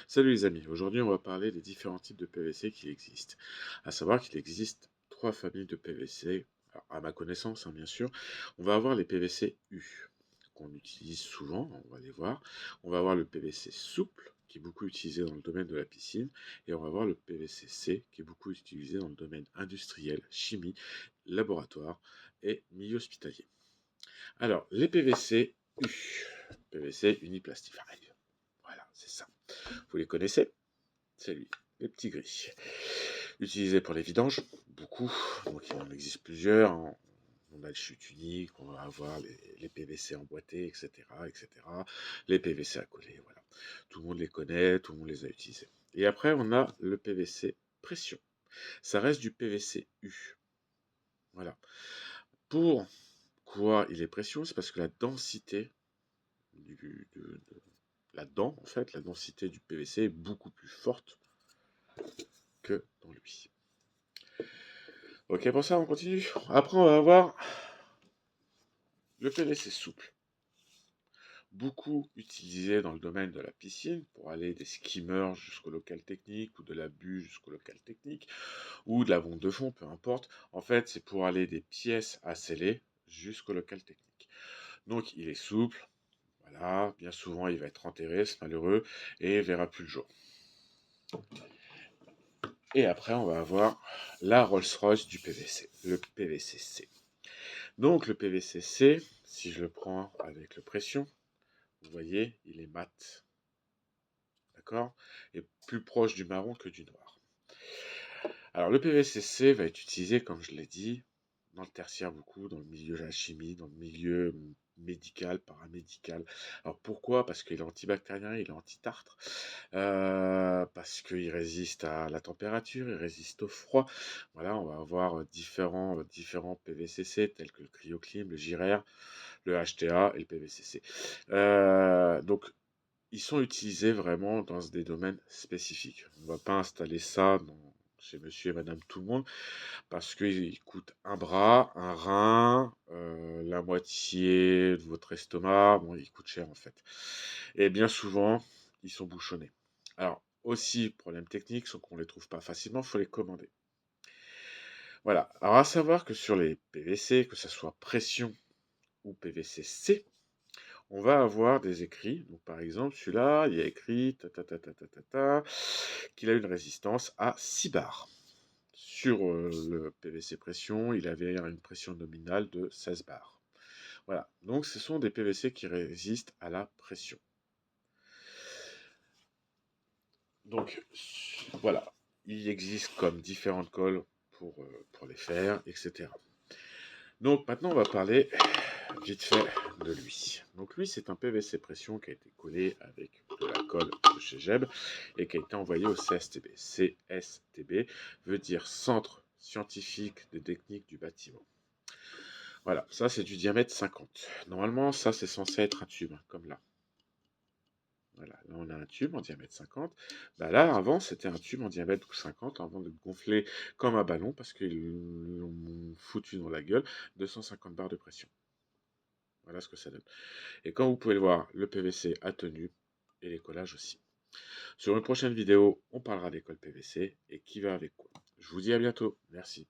Salut les amis, aujourd'hui on va parler des différents types de PVC qui existent. À savoir qu'il existe trois familles de PVC, alors, à ma connaissance bien sûr. On va avoir les PVC U, qu'on utilise souvent, on va les voir. On va avoir le PVC souple, qui est beaucoup utilisé dans le domaine de la piscine. Et on va avoir le PVC C, qui est beaucoup utilisé dans le domaine industriel, chimie, laboratoire et milieu hospitalier. Alors, les PVC U, PVC Uniplastify. Voilà, c'est ça. Vous les connaissez? C'est lui, les petits gris. Utilisé pour les vidanges, beaucoup. Donc il en existe plusieurs, hein. On a le chute unique, on va avoir les PVC emboîtés, etc., etc. Les PVC à coller, voilà. Tout le monde les connaît, tout le monde les a utilisés. Et après, on a le PVC pression. Ça reste du PVC U. Voilà. Pourquoi il est pression? C'est parce que la densité là-dedans, en fait, la densité du PVC est beaucoup plus forte que dans lui. Ok, pour ça, on continue. Après, on va avoir le PVC souple. Beaucoup utilisé dans le domaine de la piscine pour aller des skimmers jusqu'au local technique ou de la buse jusqu'au local technique ou de la bombe de fond, peu importe. En fait, c'est pour aller des pièces à sceller jusqu'au local technique. Donc, il est souple. Voilà, bien souvent, il va être enterré, ce malheureux, et verra plus le jour. Et après, on va avoir la Rolls-Royce du PVC, le PVC-C. Donc le PVC-C, si je le prends avec le pression, vous voyez, il est mat. D'accord? Et plus proche du marron que du noir. Alors le PVC-C va être utilisé, comme je l'ai dit, dans le tertiaire beaucoup, dans le milieu de la chimie, dans le milieu médical, paramédical. Alors pourquoi? Parce qu'il est antibactérien, il est anti-tartre, parce qu'il résiste à la température, il résiste au froid. Voilà, on va avoir différents PVCC tels que le CryoClim, le Girair, le HTA et le PVCC. Donc ils sont utilisés vraiment dans des domaines spécifiques. On ne va pas installer ça chez monsieur et madame tout le monde parce qu'il coûte un bras, un rein, la moitié de votre estomac. Bon, il coûte cher en fait. Et bien souvent, ils sont bouchonnés. Alors, aussi, problème technique, c'est qu'on ne les trouve pas facilement, il faut les commander. Voilà. Alors, à savoir que sur les PVC, que ce soit pression ou PVC-C, on va avoir des écrits. Donc, par exemple, celui-là, il y a écrit qu'il a une résistance à 6 bars. Sur le PVC pression, il avait une pression nominale de 16 bars. Voilà, donc ce sont des PVC qui résistent à la pression. Donc voilà, il existe comme différentes colles pour les faire, etc. Donc maintenant on va parler vite fait de lui. Donc lui c'est un PVC pression qui a été collé avec de la colle de chez Geb et qui a été envoyé au CSTB. CSTB veut dire Centre Scientifique des Techniques du Bâtiment. Voilà, ça c'est du diamètre 50. Normalement ça c'est censé être un tube, comme là. Voilà, là on a un tube en diamètre 50. Bah là, avant, c'était un tube en diamètre 50 avant de gonfler comme un ballon parce qu'ils l'ont foutu dans la gueule 250 barres de pression. Voilà ce que ça donne. Et comme vous pouvez le voir, le PVC a tenu et les collages aussi. Sur une prochaine vidéo, on parlera des colles PVC et qui va avec quoi. Je vous dis à bientôt. Merci.